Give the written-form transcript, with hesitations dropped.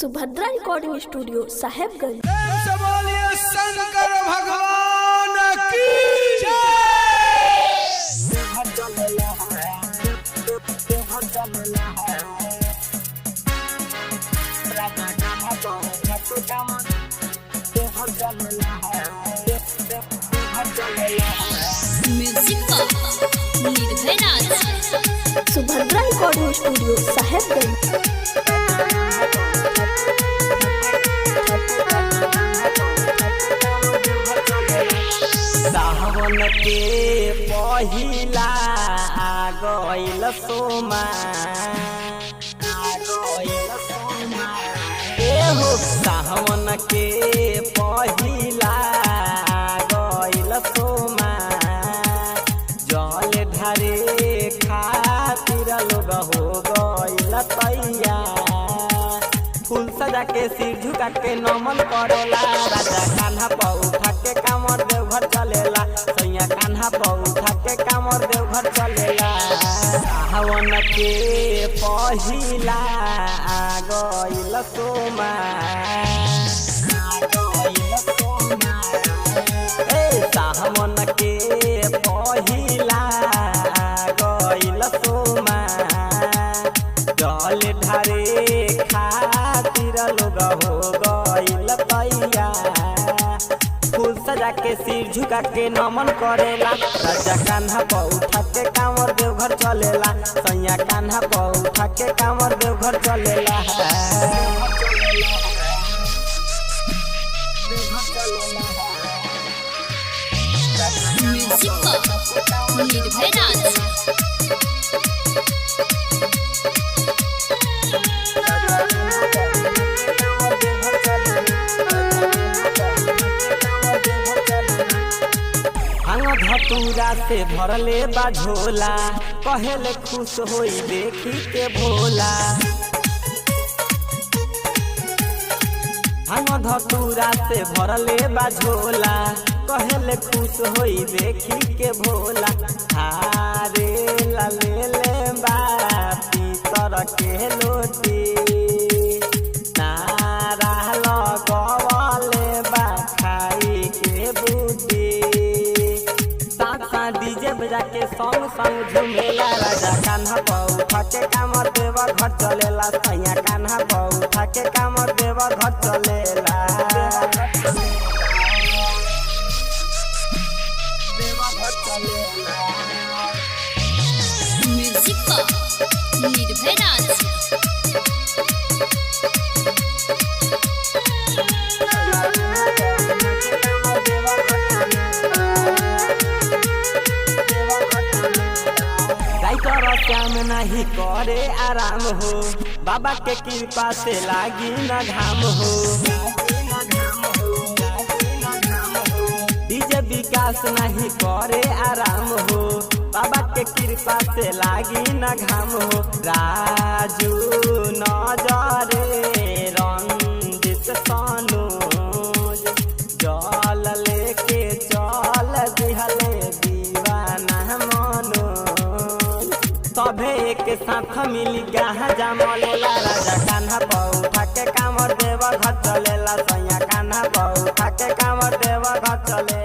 Subhadra recording studio Sahebganj. Shankar भगवान की Subhadra recording studio Sahebganj. Sawan के पहिला गइल सोमा एहो सावन के पहिला गइल सोमा जल ढारे खातिर लोग हो गइल तैया फूल सजा के सिर झुका के नमन करेला राजा कान्हा पर उठा के कामर देवघर चलेला सैया कान्हा पर उठा के कामर देवघर चलेला सावन के पहिला गइल सोमा सावन के पहिला गइल सोमा जल ढारे खातिर लोग हो गइल तैया फूल सजा के सिर झुका के नमन करेला राजा कान्हा पर उठा के कांवर देवघर चलेला सैया कान्हा पर उठा के कांवर देवघर चलेला धतूरा से भरले बा झोला कहेले खुश होई देखी के भोला धतूरा से भरले बा झोला कहेले खुश होई देखी के भोला हारे ले बा पीतर के लोटी नारा लगवले बा खाई के बूटी डीजे बजा के संग संग झूमेला राजा कान्हा पर उठा के कामर देवा घर चलेला सैया कान्हा पर उठा के कामर देवा घर चलेला श्याम नहीं करे आराम हो बाबा के कृपा से लागी न घाम हो डीजे विकास नहीं करे आराम हो बाबा के कृपा से लागी न घाम हो राजू नजरे रंजित सनोज जल लेके चल दिहले दीवाना सभे एक साथ मिली गाहा जमलेला राजा कान्हा पर उठा के कामर देवा घर चलेला सैया कान्हा पर उठा के कामर देवा घर चले।